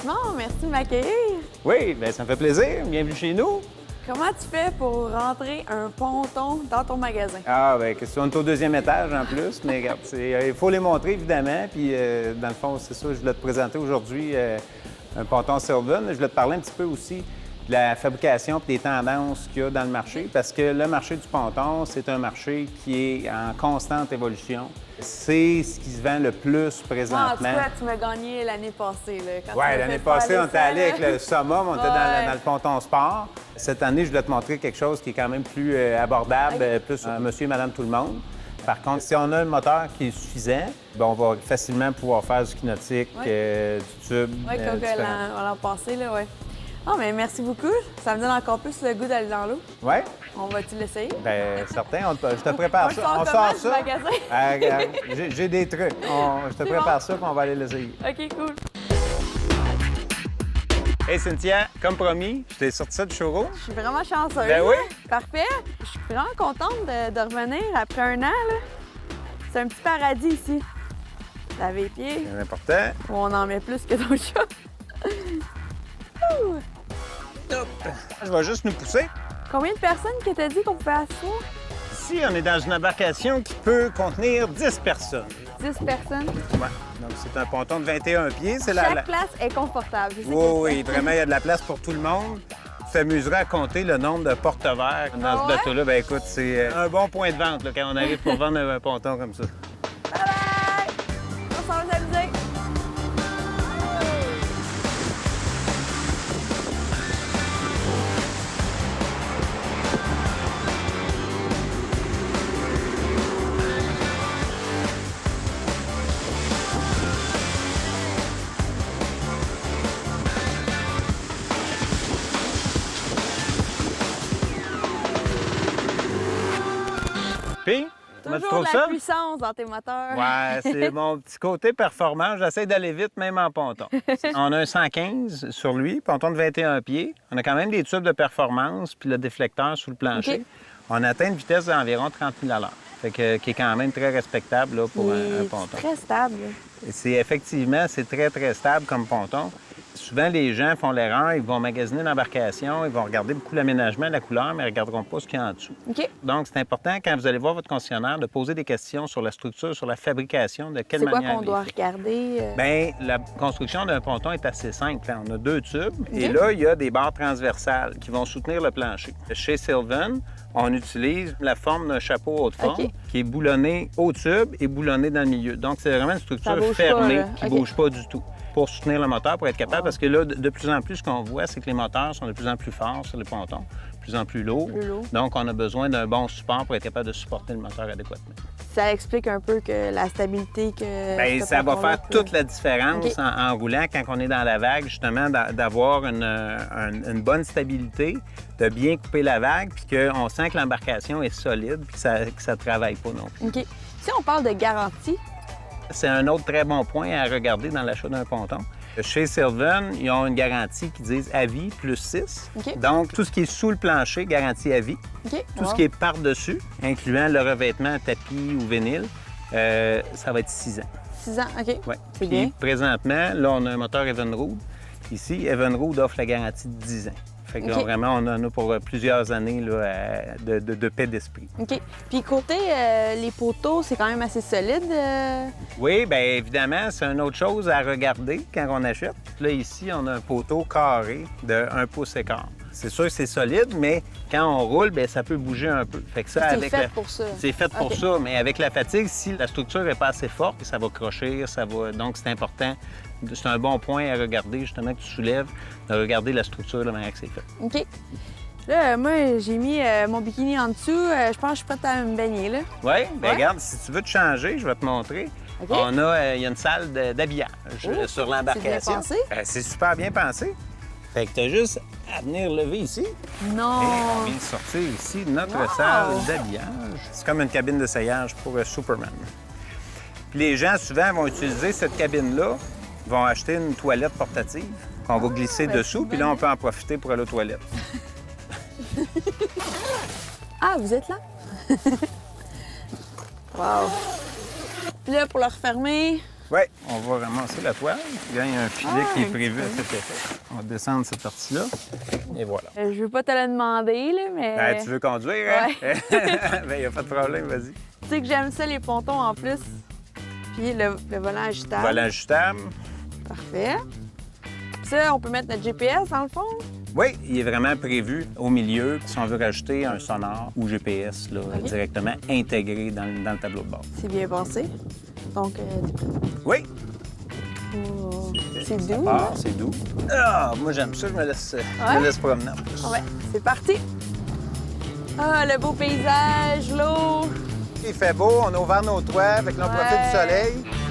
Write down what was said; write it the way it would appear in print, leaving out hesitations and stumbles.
Simon, merci de m'accueillir. Oui, bien, ça me fait plaisir. Bienvenue chez nous. Comment tu fais pour rentrer un ponton dans ton magasin? Ah, bien, on est au deuxième étage en plus, mais regarde, il faut les montrer évidemment. Puis, dans le fond, c'est ça, je voulais te présenter aujourd'hui un ponton Sylvan. Je voulais te parler un petit peu aussi de la fabrication et des tendances qu'il y a dans le marché, parce que le marché du ponton, c'est un marché qui est en constante évolution. C'est ce qui se vend le plus présentement. En tout cas, tu m'as gagné l'année passée. Oui, l'année passée, on était allé avec le Summum, on était dans le ponton sport. Cette année, je voulais te montrer quelque chose qui est quand même plus abordable, plus monsieur et madame tout le monde. Par contre, si on a un moteur qui est suffisant, bien, on va facilement pouvoir faire du kinétique, du tube. Oui, comme l'an passé, là, oui. Ah, mais merci beaucoup. Ça me donne encore plus le goût d'aller dans l'eau. Oui? On va-tu l'essayer? Bien, certain. Je te prépare ça. On sort ça. J'ai des trucs. Je te prépare ça, puis on va aller l'essayer. OK, cool. Hey Cynthia, comme promis, je t'ai sorti ça du showroom. Je suis vraiment chanceuse. Ben oui. Parfait. Je suis vraiment contente de revenir après un an. C'est un petit paradis ici. Laver les pieds. C'est important. Où on en met plus que dans le chat. Top. Je vais juste nous pousser. Combien de personnes que t'as dit qu'on pouvait asseoir? Ici, on est dans une embarcation qui peut contenir 10 personnes. 10 personnes. Ouais. Donc, c'est un ponton de 21 pieds. Chaque place est confortable. Oui, vraiment, il y a de la place pour tout le monde. Tu t'amuseras à compter le nombre de porte-verres dans ce bateau-là. Bien, écoute, c'est un bon point de vente là, quand on arrive pour vendre un ponton comme ça. Bye-bye! On s'en va s'amuser. Puis, comment tu Toujours trouves de la ça? puissance dans tes moteurs. Ouais, c'est mon petit côté performant. J'essaie d'aller vite, même en ponton. On a un 115 sur lui, ponton de 21 pieds. On a quand même des tubes de performance, puis le déflecteur sous le plancher. OK. On atteint une vitesse d'environ 30 000 à l'heure. Fait que, qui est quand même très respectable là, pour un ponton. Très stable. C'est très, très stable comme ponton. Souvent, les gens font l'erreur, ils vont magasiner l'embarcation, ils vont regarder beaucoup l'aménagement, la couleur, mais ils ne regarderont pas ce qu'il y a en dessous. OK. Donc, c'est important, quand vous allez voir votre concessionnaire, de poser des questions sur la structure, sur la fabrication, de quelle manière... C'est quoi qu'on doit regarder? Bien, la construction d'un ponton est assez simple. On a 2 tubes et là, il y a des barres transversales qui vont soutenir le plancher. Chez Sylvan, on utilise la forme d'un chapeau haute forme qui est boulonné au tube et boulonné dans le milieu. Donc, c'est vraiment une structure fermée qui ne bouge pas du tout pour soutenir le moteur, pour être capable, parce que là, de plus en plus, ce qu'on voit, c'est que les moteurs sont de plus en plus forts sur les pontons, de plus en plus lourds. Donc, on a besoin d'un bon support pour être capable de supporter le moteur adéquatement. Ça explique un peu que la stabilité que... Bien, ça va faire toute la différence en roulant quand on est dans la vague, justement, d'avoir une bonne stabilité, de bien couper la vague, puis qu'on sent que l'embarcation est solide, puis que ça ne travaille pas non plus. OK. Si on parle de garantie... C'est un autre très bon point à regarder dans l'achat d'un ponton. Chez Sylvan, ils ont une garantie qui disent à vie plus 6. Donc, tout ce qui est sous le plancher, garantie à vie. Tout ce qui est par-dessus, incluant le revêtement tapis ou vinyle, ça va être 6 ans. 6 ans, OK. Oui. C'est bien. Présentement, là, on a un moteur Evinrude. Ici, Evinrude offre la garantie de 10 ans. Fait que là, vraiment, on en a pour plusieurs années là, de paix d'esprit. OK. Puis côté les poteaux, c'est quand même assez solide. Oui, bien évidemment, c'est une autre chose à regarder quand on achète. Là, ici, on a un poteau carré de 1 pouce et quart. C'est sûr que c'est solide, mais quand on roule, bien, ça peut bouger un peu. Fait que ça, c'est fait pour ça. C'est fait pour ça, mais avec la fatigue, si la structure n'est pas assez forte, ça va crocher, ça va... Donc, c'est important. C'est un bon point à regarder, justement, que tu soulèves, de regarder la structure, la manière que c'est fait. OK. Là, moi, j'ai mis mon bikini en dessous. Je pense que je suis prête à me baigner, là. Oui? Bien, regarde, si tu veux te changer, je vais te montrer. Il y a une salle d'habillage sur l'embarcation. C'est bien pensé? C'est super bien pensé. Fait que tu as juste à venir lever ici. Non! Et on vient de sortir ici notre salle d'habillage. C'est comme une cabine d'essayage pour Superman. Puis les gens, souvent, vont utiliser cette cabine-là, vont acheter une toilette portative qu'on va glisser dessous, puis là, on peut en profiter pour aller aux toilettes. Ah, vous êtes là? Wow! Puis là, pour le refermer... Oui, on va ramasser la toile. Là, il y a un filet qui est prévu à cet effet. On va descendre cette partie-là. Et voilà. Je veux pas te le demander, là, mais... Ben, tu veux conduire, hein? Ouais. Ben, il n'y a pas de problème, vas-y. Tu sais que j'aime ça, les pontons en plus. Puis le volant ajustable. Volant ajustable. Parfait. Puis ça, on peut mettre notre GPS dans le fond. Oui, il est vraiment prévu au milieu si on veut rajouter un sonore ou GPS là, directement intégré dans le tableau de bord. C'est bien passé. Donc, Oui. oh, c'est doux. Ah, là. c'est doux. Ah, moi, j'aime ça. Je me laisse promener en plus. Ouais, c'est parti. Ah, le beau paysage, l'eau. Il fait beau, on a ouvert nos toits, fait que là, on profite du soleil.